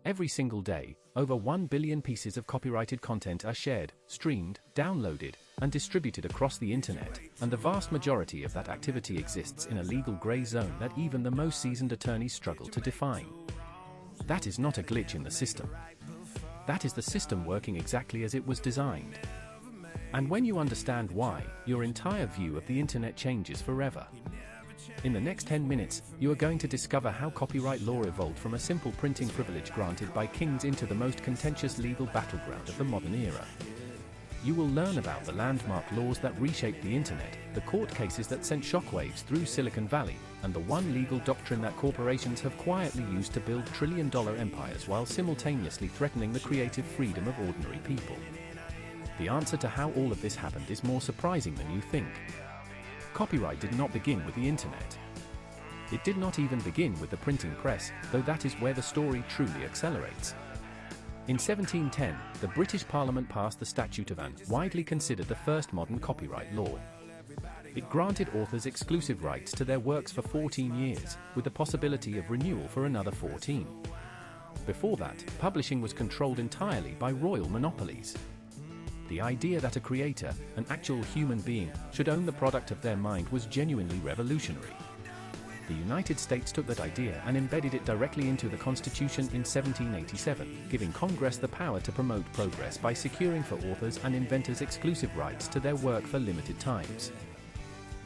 Every single day, over 1 billion pieces of copyrighted content are shared, streamed, downloaded, and distributed across the internet, and the vast majority of that activity exists in a legal gray zone that even the most seasoned attorneys struggle to define. That is not a glitch in the system. That is the system working exactly as it was designed. And when you understand why, your entire view of the internet changes forever. In the next 10 minutes, you are going to discover how copyright law evolved from a simple printing privilege granted by kings into the most contentious legal battleground of the modern era. You will learn about the landmark laws that reshaped the internet, the court cases that sent shockwaves through Silicon Valley, and the one legal doctrine that corporations have quietly used to build trillion-dollar empires while simultaneously threatening the creative freedom of ordinary people. The answer to how all of this happened is more surprising than you think. Copyright did not begin with the internet. It did not even begin with the printing press, though that is where the story truly accelerates. In 1710, the British Parliament passed the Statute of Anne, widely considered the first modern copyright law. It granted authors exclusive rights to their works for 14 years, with the possibility of renewal for another 14. Before that, publishing was controlled entirely by royal monopolies. The idea that a creator, an actual human being, should own the product of their mind was genuinely revolutionary. The United States took that idea and embedded it directly into the Constitution in 1787, giving Congress the power to promote progress by securing for authors and inventors exclusive rights to their work for limited times.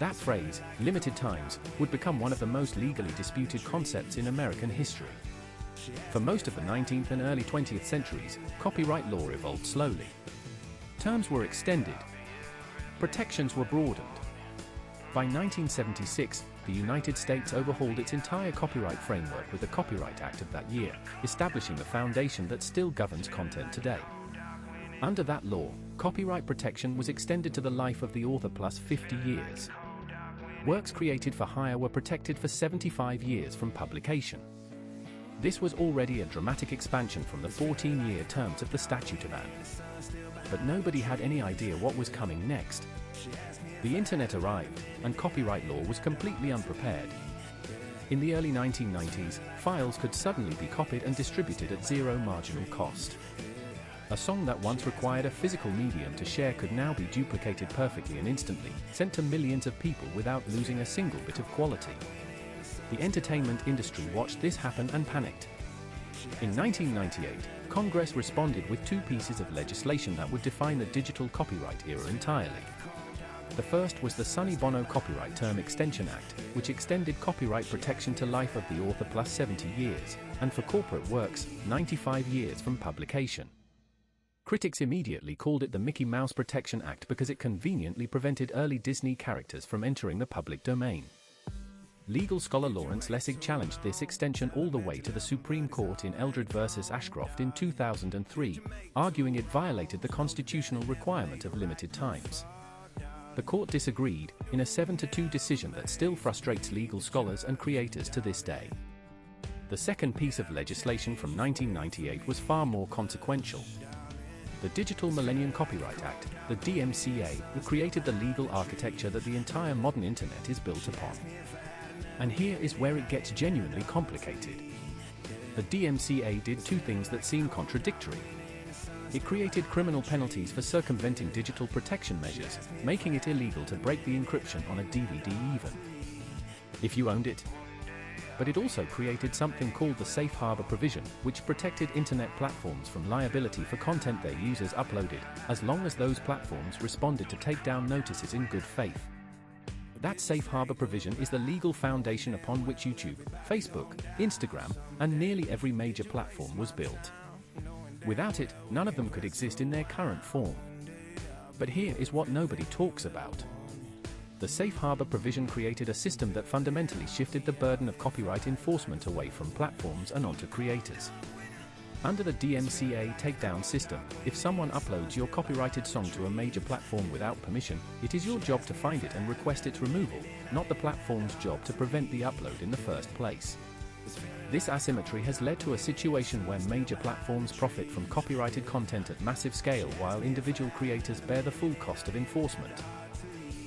That phrase, limited times, would become one of the most legally disputed concepts in American history. For most of the 19th and early 20th centuries, copyright law evolved slowly. Terms were extended. Protections were broadened. By 1976, the United States overhauled its entire copyright framework with the Copyright Act of that year, establishing the foundation that still governs content today. Under that law, copyright protection was extended to the life of the author plus 50 years. Works created for hire were protected for 75 years from publication. This was already a dramatic expansion from the 14-year terms of the Statute of Anne. But nobody had any idea what was coming next. The internet arrived, and copyright law was completely unprepared. In the early 1990s, files could suddenly be copied and distributed at zero marginal cost. A song that once required a physical medium to share could now be duplicated perfectly and instantly, sent to millions of people without losing a single bit of quality. The entertainment industry watched this happen and panicked. In 1998, Congress responded with two pieces of legislation that would define the digital copyright era entirely. The first was the Sonny Bono Copyright Term Extension Act, which extended copyright protection to life of the author plus 70 years, and for corporate works, 95 years from publication. Critics immediately called it the Mickey Mouse Protection Act because it conveniently prevented early Disney characters from entering the public domain. Legal scholar Lawrence Lessig challenged this extension all the way to the Supreme Court in Eldred v. Ashcroft in 2003, arguing it violated the constitutional requirement of limited times. The court disagreed, in a 7-2 decision that still frustrates legal scholars and creators to this day. The second piece of legislation from 1998 was far more consequential. The Digital Millennium Copyright Act, the DMCA, created the legal architecture that the entire modern internet is built upon. And here is where it gets genuinely complicated. The DMCA did two things that seem contradictory. It created criminal penalties for circumventing digital protection measures, making it illegal to break the encryption on a DVD even, if you owned it. But it also created something called the Safe Harbor provision, which protected internet platforms from liability for content their users uploaded, as long as those platforms responded to takedown notices in good faith. That Safe Harbor provision is the legal foundation upon which YouTube, Facebook, Instagram, and nearly every major platform was built. Without it, none of them could exist in their current form. But here is what nobody talks about. The Safe Harbor provision created a system that fundamentally shifted the burden of copyright enforcement away from platforms and onto creators. Under the DMCA takedown system, if someone uploads your copyrighted song to a major platform without permission, it is your job to find it and request its removal, not the platform's job to prevent the upload in the first place. This asymmetry has led to a situation where major platforms profit from copyrighted content at massive scale while individual creators bear the full cost of enforcement.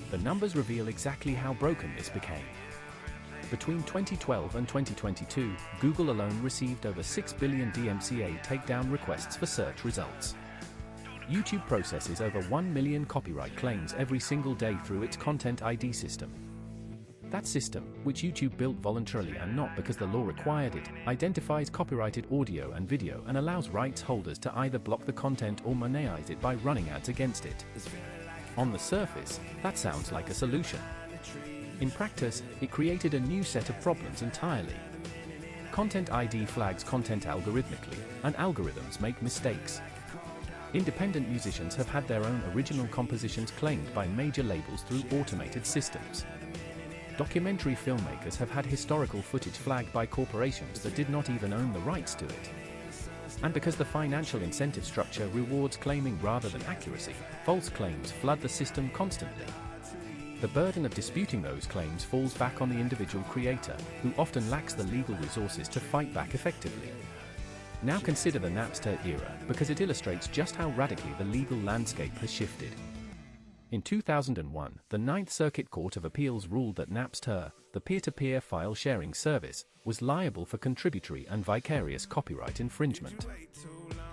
The numbers reveal exactly how broken this became. Between 2012 and 2022, Google alone received over 6 billion DMCA takedown requests for search results. YouTube processes over 1 million copyright claims every single day through its Content ID system. That system, which YouTube built voluntarily and not because the law required it, identifies copyrighted audio and video and allows rights holders to either block the content or monetize it by running ads against it. On the surface, that sounds like a solution. In practice, it created a new set of problems entirely. Content ID flags content algorithmically, and algorithms make mistakes. Independent musicians have had their own original compositions claimed by major labels through automated systems. Documentary filmmakers have had historical footage flagged by corporations that did not even own the rights to it. And because the financial incentive structure rewards claiming rather than accuracy, false claims flood the system constantly. The burden of disputing those claims falls back on the individual creator, who often lacks the legal resources to fight back effectively. Now consider the Napster era, because it illustrates just how radically the legal landscape has shifted. In 2001, the Ninth Circuit Court of Appeals ruled that Napster, the peer-to-peer file sharing service, was liable for contributory and vicarious copyright infringement.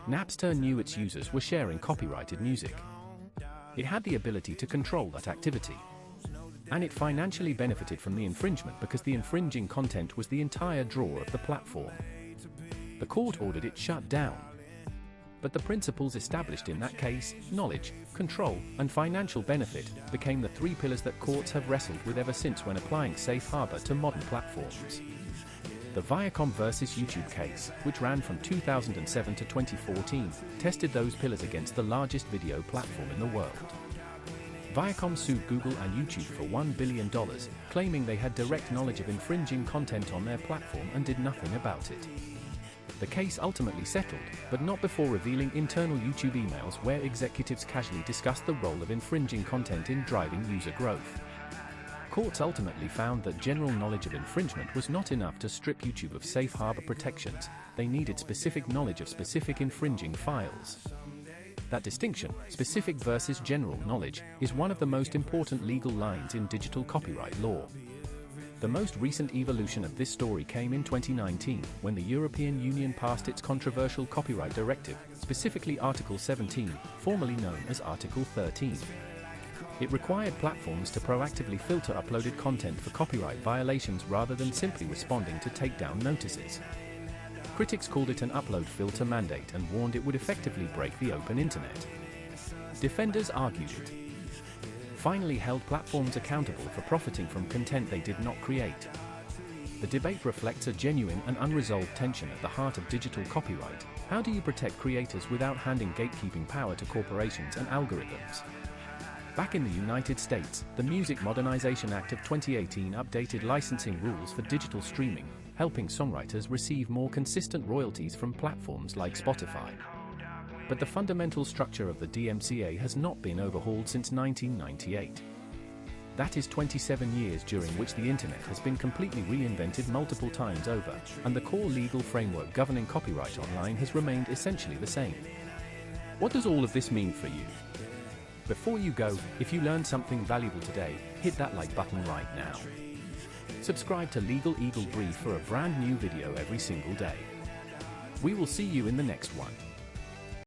Napster knew its users were sharing copyrighted music. It had the ability to control that activity. And it financially benefited from the infringement because the infringing content was the entire draw of the platform. The court ordered it shut down. But the principles established in that case, knowledge, control, and financial benefit, became the three pillars that courts have wrestled with ever since when applying safe harbor to modern platforms. The Viacom versus YouTube case, which ran from 2007 to 2014, tested those pillars against the largest video platform in the world. Viacom sued Google and YouTube for $1 billion, claiming they had direct knowledge of infringing content on their platform and did nothing about it. The case ultimately settled, but not before revealing internal YouTube emails where executives casually discussed the role of infringing content in driving user growth. Courts ultimately found that general knowledge of infringement was not enough to strip YouTube of safe harbor protections. They needed specific knowledge of specific infringing files. That distinction, specific versus general knowledge, is one of the most important legal lines in digital copyright law. The most recent evolution of this story came in 2019, when the European Union passed its controversial copyright directive, specifically Article 17, formerly known as Article 13. It required platforms to proactively filter uploaded content for copyright violations rather than simply responding to takedown notices. Critics called it an upload filter mandate and warned it would effectively break the open internet. Defenders argued it finally held platforms accountable for profiting from content they did not create. The debate reflects a genuine and unresolved tension at the heart of digital copyright. How do you protect creators without handing gatekeeping power to corporations and algorithms? Back in the United States, the Music Modernization Act of 2018 updated licensing rules for digital streaming, helping songwriters receive more consistent royalties from platforms like Spotify. But the fundamental structure of the DMCA has not been overhauled since 1998. That is 27 years during which the internet has been completely reinvented multiple times over, and the core legal framework governing copyright online has remained essentially the same. What does all of this mean for you? Before you go, if you learned something valuable today, hit that like button right now. Subscribe to Legal Eagle Brief for a brand new video every single day. We will see you in the next one.